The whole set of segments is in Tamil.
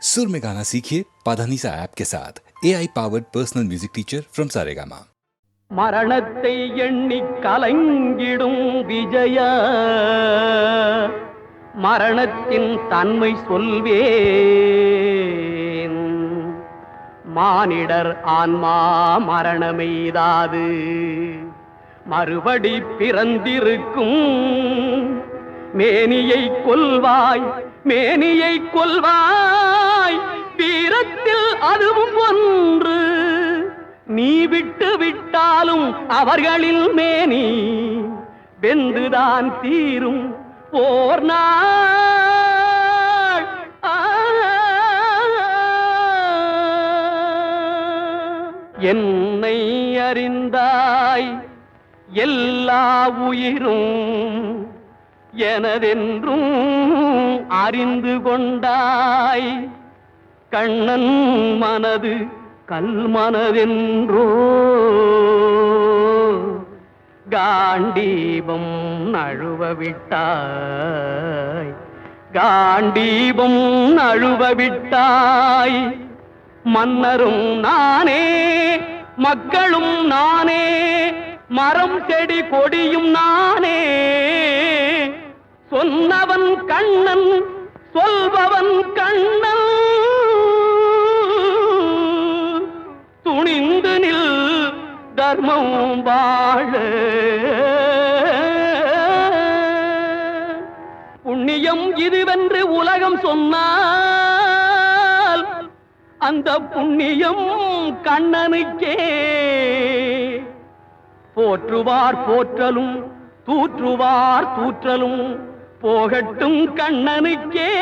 सुर में गाना सीखिए पाधानीसा ऐप के साथ AI powered personal music teacher from Saregama. மரணத்தை எண்ணி கலங்கிடும் விஜயா, மரணத்தின் தன்மை சொல்வேன். மானிடர் ஆன்மா மரணமெய்தாது மறுபடி பிறந்திருக்கும். மேனியை கொல்வாய், மேனியை கொல்வாய், வீரத்தில் அதுவும் ஒன்று. நீ விட்டு விட்டாலும் அவர்களில் மேனி வெந்துதான் தீரும் ஓர் நாள். என்னை அறிந்தாய், எல்லா உயிரும் எனதென்றும் அறிந்து கொண்டாய். கண்ணன் மனது கல்மனதென்றோ காண்டீபம் நழுவ விட்டாய், காண்டீபம் நழுவ விட்டாய். மன்னரும் நானே, மக்களும் நானே, மரம் செடி கொடியும் நானே. சொன்னவன் கண்ணன், சொல்பவன் கண்ணன். துணிந்து நில் தர்மம் வாழ. புண்ணியம் இதுவென்று உலகம் சொன்னால் அந்த புண்ணியம் கண்ணனுக்கே. போற்றுவார் போற்றலும், தூற்றுவார் தூற்றலும் போகட்டும் கண்ணனுக்கே.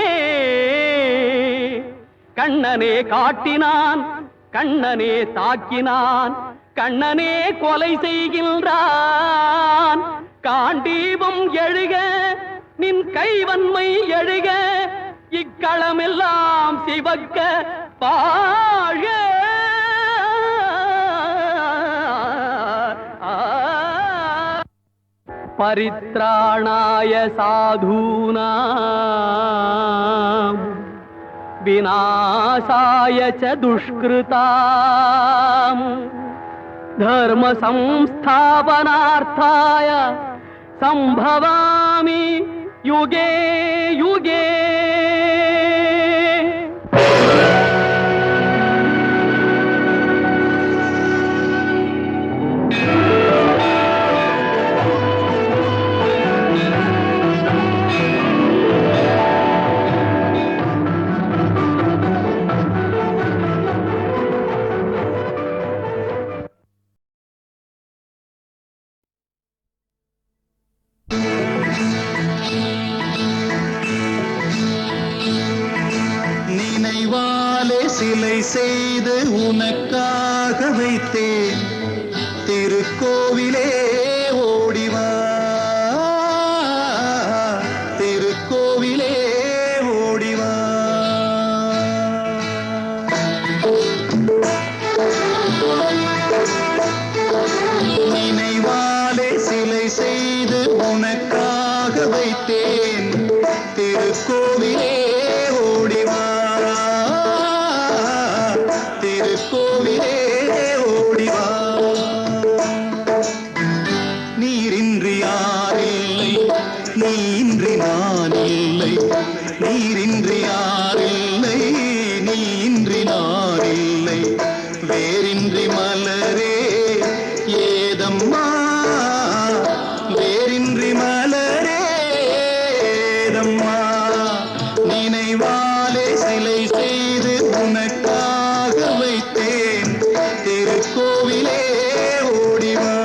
கண்ணனே காட்டினான், கண்ணனே தாக்கினான், கண்ணனே கொலை செய்கின்றான். காண்டீபம் எழுக, நின் கைவன்மை எழுக, இக்களமெல்லாம் சிவக்க வாழ. பரித்ராணாய சாதூனாம் விநாசாய ச துஷ்கிருதாம் தர்ம சம்ஸ்தாபனார்த்தாய சம்பவாமி யுகே யுகே. நினைவாலே சிலை செய்து உனக்காக வைத்தேன். திருக்கோவிலே ஓடிவா, திருக்கோவிலே ஓடிவா. நினைவாலே சிலை செய்து உனக்காக வைத்தேன். திருக்கோவிலே ஓடிவா, திருக்கோவிலே ஓடிவா. நீரின்றி யாரில்லை, நீன்றி நான் இல்லை. நீரின்றி யாரில்லை, நீன்றி நான் இல்லை. வேரின்றி மலரே ஏதம்மா, வேரின்றி மலரே ஏதம்மா. நினைவாலே சிலை செய்து உனக்காக வைத்தேன். திருக்கோவிலே ஓடிவா.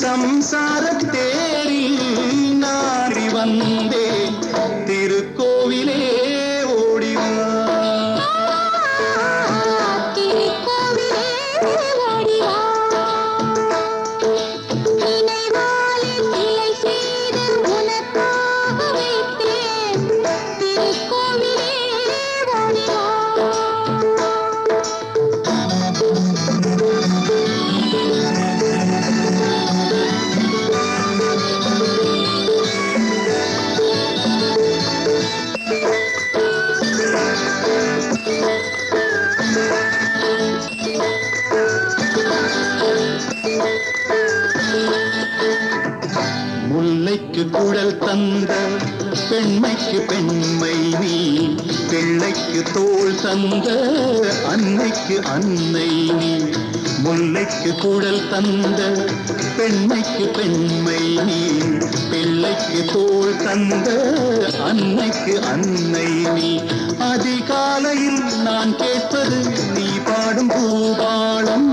சம்சாரத்தேரில் நாடி வந்தேன் திருக்கோவிலே ஓடிவா முல்லைக்கு குழல் தந்த பெண்மைக்கு பெண்மை நீ பிள்ளைக்கு தோள் தந்த அன்னைக்கு அன்னை நீ முல்லைக்கு குழல் தந்த பெண்மைக்கு பெண்மை நீ பிள்ளைக்கு தோள் தந்த அன்னைக்கு அன்னை நீ அதிகாலையில் நான் கேட்பது நீ பாடும் பூபாளம்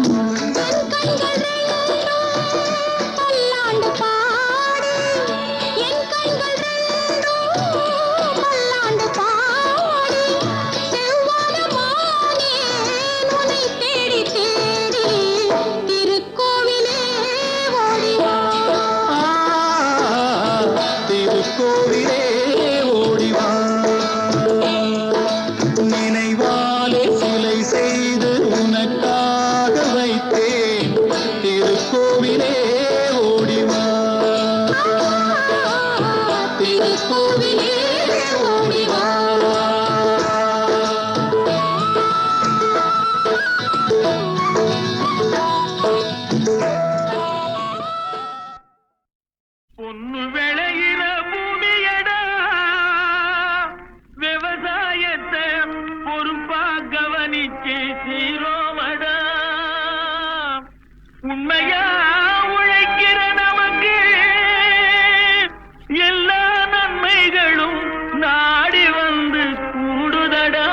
கோவிலே ஓடிவா நினைவாலே சிலை செய்து உனக்காக வைத்தேன் திருக்கோவிலே ஓடிவா திருக்கோவிலே ஓடிவா பொண்ணு விளையிற பூமியடா விவசாயத்தை பொறுப்பா கவனிச்சு சீரோமடா உண்மையா உழைக்கிற நமக்கு எல்லா நன்மைகளும் நாடி வந்து கூடுதடா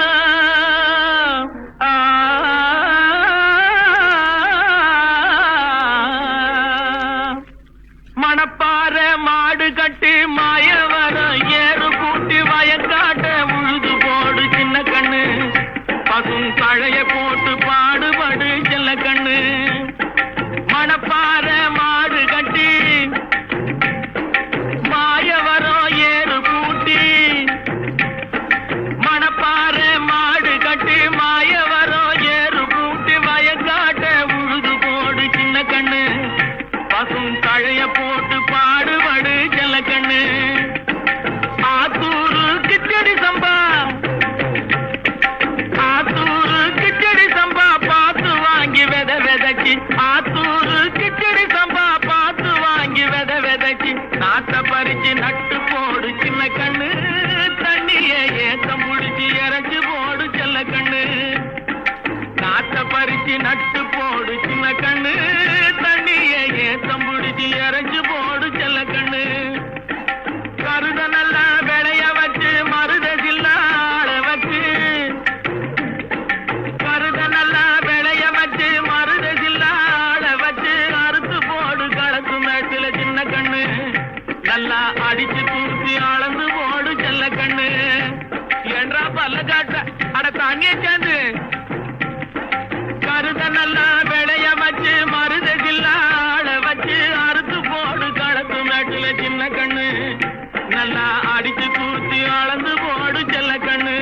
மணப்பாற மாடு கட்டி மாயவரம் ஏறு கூட்டி வயக்காட்ட உழுது போடு சின்ன கண்ணு பசும் தழைய போட்டு பாடுபடு செல்ல கண்ணு மணப்பாற மாடு கட்டி மாயவரம் ஏறு கூட்டி மணப்பாற மாடு கட்டி மாயவரம் ஏறு கூட்டி வயக்காட்ட உழுது போடு சின்ன கண்ணு பசும் தழைய போட்டு பாடுபடு செல்ல கண்ணு ஆத்தூரு கிச்சடி சம்பா ஆத்தூரு கிச்சடி சம்பா பார்த்து வாங்கி வித விதைச்சி ஆத்தூரு கிச்சடி சம்பா பார்த்து வாங்கி வித விதைச்சி நாட்டை பறிச்சு நட்டு போடு சின்ன கண்ணு தண்ணிய ஏத்தம் புடிச்சு இறச்சி போடு செல்ல கண்ணு நாட்டை பறிச்சு நட்டு போடு சின்ன கண்ணு தண்ணிய ஏத்தம் புடிச்சு இறச்சி போடு செல்ல கண்ணு கருத நல்லா விளைய வச்சு மருத ஜில்லாட வச்சு கருத நல்லா விளைய வச்சு மருத ஜில்லாட வச்சு அறுத்து போடு களத்து மேட்டுல சின்ன கண்ணு நல்லா அடிச்சு தூக்கி அளந்து போடு செல்ல கண்ணு என்றா பல்ல காட்ட அட தாங்கிய சேர்ந்து கருத நல்லா விளைய வச்சு மருத ஜில்லாட வச்சு அறுத்து போடு களத்து மேட்டுல சின்ன கண்ணு நல்லா அடிச்சு தூத்தி அளந்து போடு செல்ல கண்ணு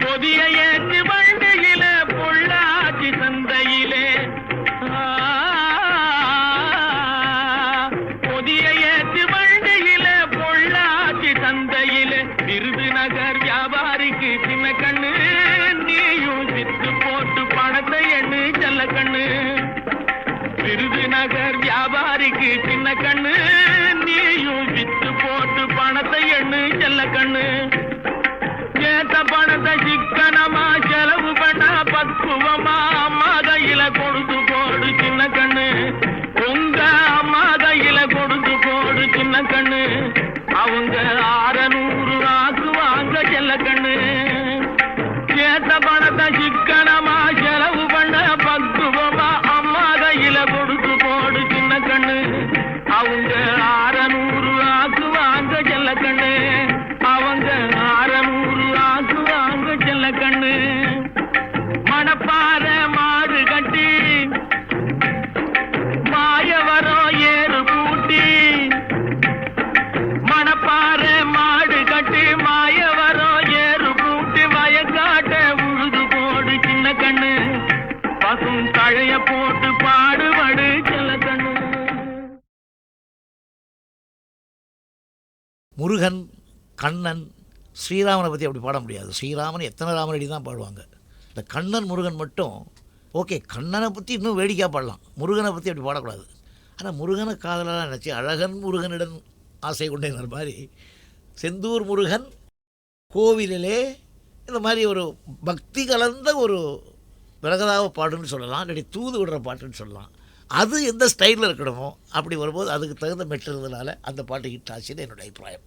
பொதிய ஏற்று வண்டியில பொள்ளாச்சி சந்தையிலே பொதிய ஏற்று வண்டியில பொள்ளாச்சி சந்தையிலே விருதுநகர் வியாபாரிக்கு சின்ன கண்ணு நீயும் வித்து போட்டு பணத்தை எண்ணு செல்ல கண்ணு விருதுநகர் வியாபாரிக்கு சின்ன கண்ணு நீயும் வித்து போட்டு பணத்தை எண்ணு செல்ல கண்ணு ஏத்த பணத்தை சிக்கனமா செலவு பண்ண பக்குவமா அம்மா கையில கொடுத்து போடு சின்ன கண்ணு உங்க அம்மா கையில கொடுத்து போடு சின்ன கண்ணு அவங்க 600 ஆக்குவாங்க செல்ல கண்ணு ஏத்த பணத்தை சிக்கனமா செலவு பண்ண பக்குவமா அம்மா கையில கொடுத்து போடு சின்ன கண்ணு முருகன், கண்ணன், ஸ்ரீராமனை பற்றி அப்படி பாட முடியாது. ஸ்ரீராமன் எத்தனை ராமனடி தான் பாடுவாங்க. இந்த கண்ணன் முருகன் மட்டும் ஓகே, கண்ணனை பற்றி இன்னும் வேடிக்கையாக பாடலாம், முருகனை பற்றி அப்படி பாடக்கூடாது. ஆனால் முருகனை காதலாக நினச்சி அழகன் முருகனிடம் ஆசை கொண்டேங்கிற மாதிரி செந்தூர் முருகன் கோவிலிலே இந்த மாதிரி ஒரு பக்தி கலந்த ஒரு விரகதாவ பாட்டுன்னு சொல்லலாம், இல்லாட்டி தூது விடுற பாட்டுன்னு சொல்லலாம். அது எந்த ஸ்டைலில் இருக்கணுமோ அப்படி வரும்போது அதுக்கு தகுந்த மெட்டுறதுனால அந்த பாட்டு ஹிட் ஆச்சுன்னு என்னுடைய அபிப்பிராயம்.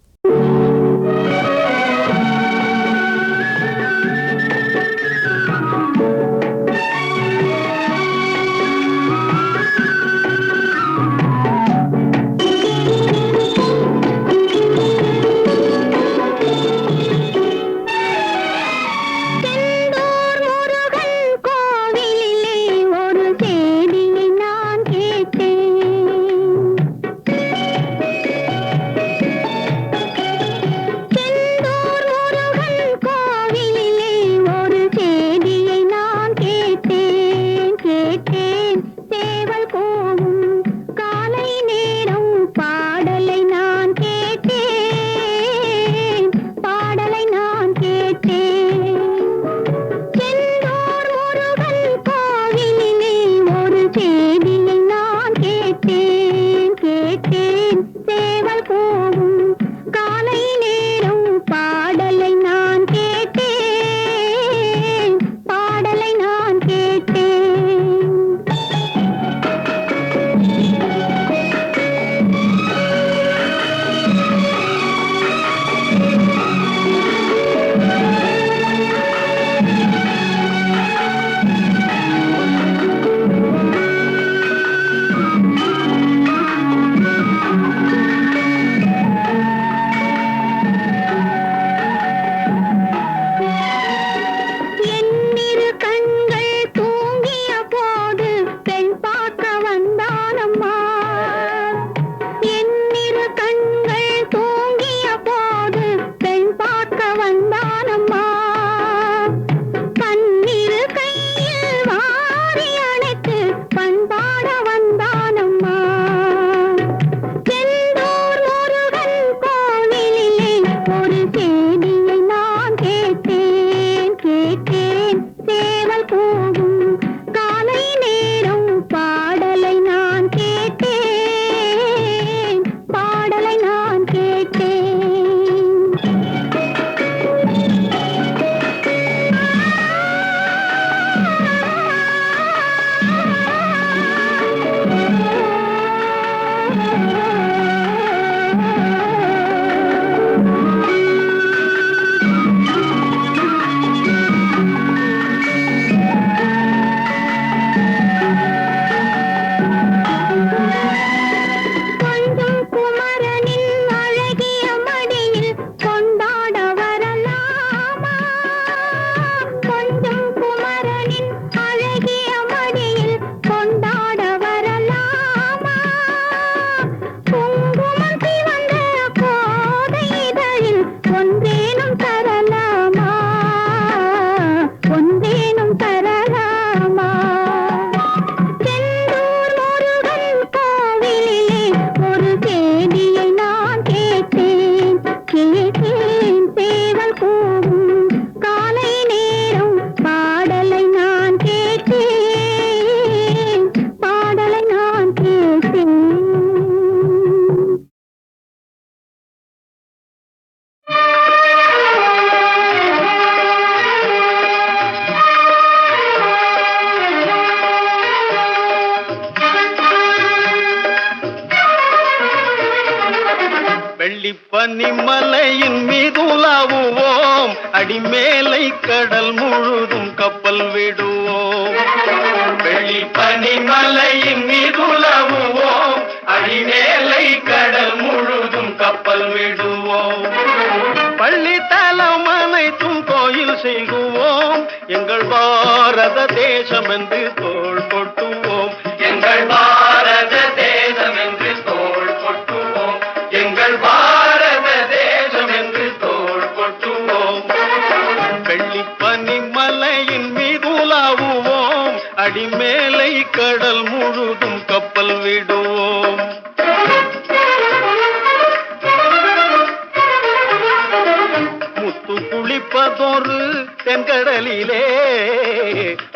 பனிமலையின் மீதுலாவுவோம், அடிமேலை கடல் முழுதும் கப்பல் விடுவோம். வெள்ளி பனிமலையின் மீதுலாவுவோம், அடிமேலை கடல் முழுதும் கப்பல் விடுவோம். பள்ளி தலம் அனைத்தும் கோயில் செய்குவோம், எங்கள் பாரத தேசம் என்று தோள் கொட்டுவோம். எங்கள் பாரத தேசம் என்று தோள் கொட்டுவோம். எங்கள் பாரத தேசம் என்று தோள் கொட்டுவோம். வெள்ளி பனிமலையின் மீதுலாவுவோம், அடிமேலை கடல் முழுதும் கப்பல் விடுவோம். குளிப்பதொரு தென்கடலிலே,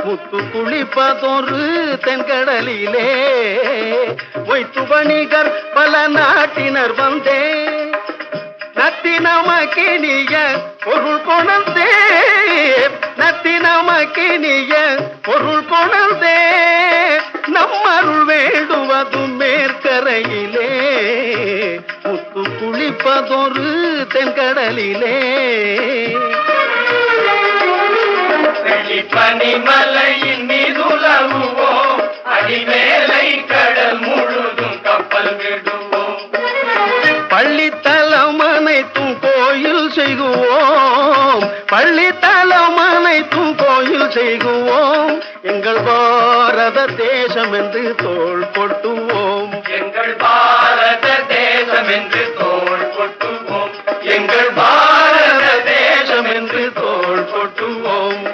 முத்து குளிப்பதொரு தென்கடலிலே, ஒய்த்து வணிகர் பல நாட்டினர் வந்தே நத்தினமக்கினிய பொருள் கொணர்ந்தே, நத்தினமக்கினிய பொருள் கொணர்ந்தே, நம்மருள் வேண்டுவதும் மேற்கரையிலே, முத்து குளிப்பதொரு தென்கடலிலே. பனிமலையின் மீதுலவுவோம், அடிமேலை கடல் முழுதும் கப்பல் விடுவோம், பள்ளித்தலம் அனைத்தும் கோயில் செய்குவோம், பள்ளித்தலம் அனைத்தும் கோயில் செய்குவோம், எங்கள் பாரத தேசம் என்று தோள் கொட்டுவோம், எங்கள் பாரத தேசம் என்று தோள் கொட்டுவோம், எங்கள் பாரத தேசம் என்று தோள் கொட்டுவோம்.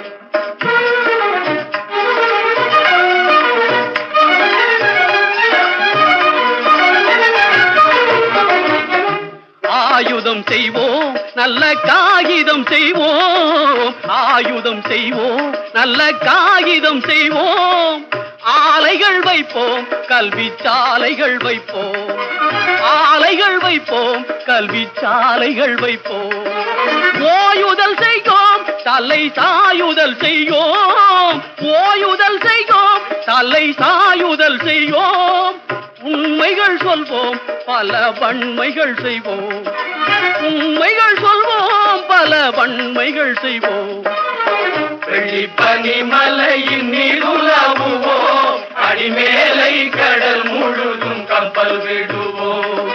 ஆயுதம் செய்வோம் நல்ல காகிதம் செய்வோம், ஆயுதம் செய்வோம் நல்ல காகிதம் செய்வோம், ஆலைகள் வைப்போம் கல்வி சாலைகள் வைப்போம், ஆலைகள் வைப்போம் கல்வி சாலைகள் வைப்போம், ஓயுதல் செய்வோம் தலை சாயுதல் செய்யோம், ஓயுதல் செய்வோம் தலை சாயுதல் செய்வோம், உண்மைகள் சொல்வோம் பல வன்மைகள் செய்வோம், உண்மைகள் சொல்வோம் பல வன்மைகள் செய்வோம், வெள்ளி பனிமலையின் நீருலவுவோம், அடிமேலை கடல் முழுதும் கப்பல் விடுவோம்,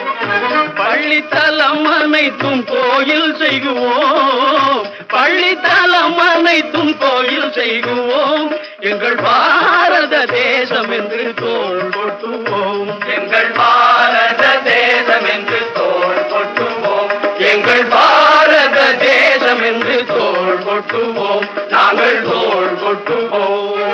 பள்ளித்தலம் அனைத்தும் கோயில் செய்குவோம், பள்ளித்தலம் அனைத்தும் கோயில் செய்குவோம், எங்கள் பாரத தேசம் என்று தோள் கொட்டுவோம், எங்கள் பாரத தேசம் என்று தோள் கொட்டுவோம், எங்கள் பாரத தேசம் என்று தோள் கொட்டுவோம், நாங்கள் தோள் கொட்டுவோம்.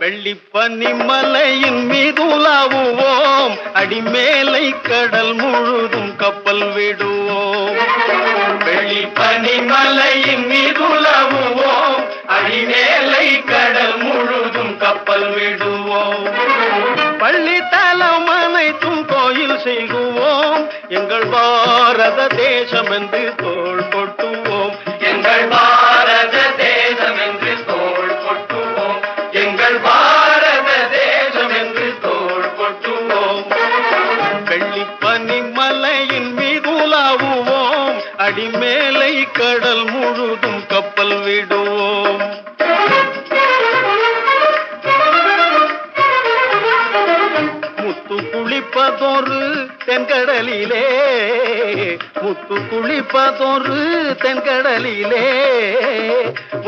வெள்ளிப்பனிமலையின் மீதுலாவுவோம், அடிமேலை கடல் முழுதும் கப்பல் விடுவோம், வெள்ளி பனிமலையின் மீதுலவுவோம், அடிமேலை கடல் முழுதும் கப்பல் விடுவோம், பள்ளித்தலம் அனைத்தும் கோயில் செய்குவோம், எங்கள் பாரத தேசம் என்று தோள் கொட்டுவோம், எங்கள் பாரத தேசம் என்று தோள் கொட்டுவோம், எங்கள் பாரத தேசம் என்று தோள் கொட்டுவோம், வெள்ளிப்பனிமலையின் மீதுலாவுவோம், அடிமேலை கடல் முழுதும் கப்பல் விடுவோம், முத்து குளிப்பதொரு தென்கடலிலே, முத்து குளிப்பதொரு தென்கடலிலே,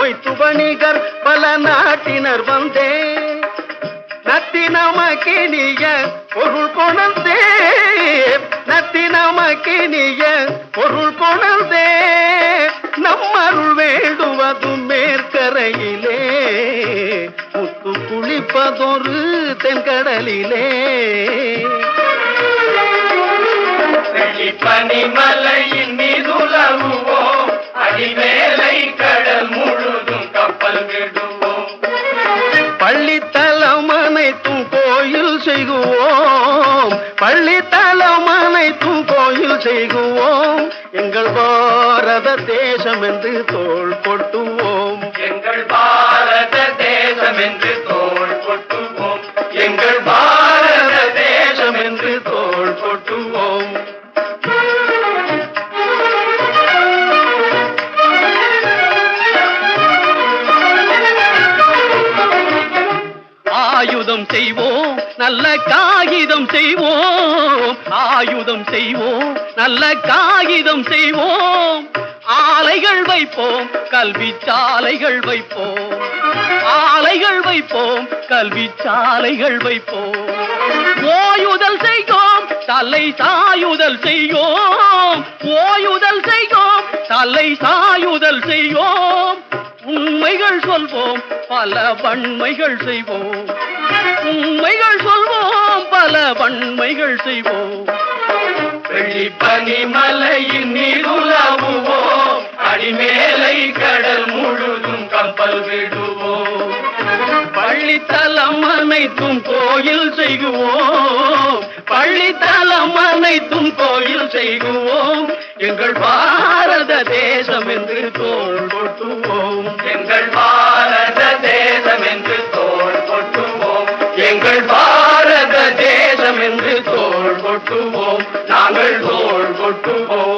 ஒய்த்து வணிகர் பல நாட்டினர் வந்தே நத்தினமக்கினிய பொருள் கொணர்ந்தே, நத்தினமக்கினிய பொருள் கொணர்ந்தே, நம்மருள் வேண்டுவதும் மேற்கரையிலே, முத்து குளிப்பதொரு தென்கடலிலே. வெள்ளி பனிமலையின் மீதுலவுவோம், அடிமேலை கடல் முழுதும் கப்பல் விடுவோம், பள்ளித்தலம் அனைத்தும் கோயில் செய்குவோம், பள்ளித்தலம் அனைத்தும் கோயில் செய்குவோம், எங்கள் பாரத தேசம் என்று தோள் கொட்டுவோம், எங்கள் பாரத தேசம் என்று தோள் கொட்டுவோம், எங்கள் பாரத தேசம் என்று தோள் கொட்டுவோம். ஆயுதம் செய்வோம் நல்ல காகிதம் செய்வோம், ஆயுதம் செய்வோம் நல்ல காகிதம் செய்வோம், ஆலைகள் வைப்போம் கல்வி சாலைகள் வைப்போம், ஆலைகள் வைப்போம் கல்வி சாலைகள் வைப்போம், ஓயுதல் செய்வோம் தலை சாயுதல் செய்யோம், ஓயுதல் செய்யோம், தலை சாயுதல் செய்யோம். உண்மைகள் சொல்வோம், பல வன்மைகள் செய்வோம். உண்மைகள் சொல்வோம், பல வன்மைகள் செய்வோம். வெள்ளிப்பனி மலையின் நீருலாவுவோம், அடிமேலை கடல் முழுதும் கப்பல் விடுவோம். பள்ளித்தலம் அனைத்தும் கோயில் செய்குவோம், பள்ளித்தலம் அனைத்தும் கோயில் செய்குவோம். எங்கள் பாரத தேசம் என்று தோள் கொட்டுவோம், எங்கள் பாரத தேசம் என்று தோள் கொட்டுவோம், எங்கள் பாரத தேசம் என்று தோள் கொட்டுவோம், நாங்கள் தோள் கொட்டுவோம்.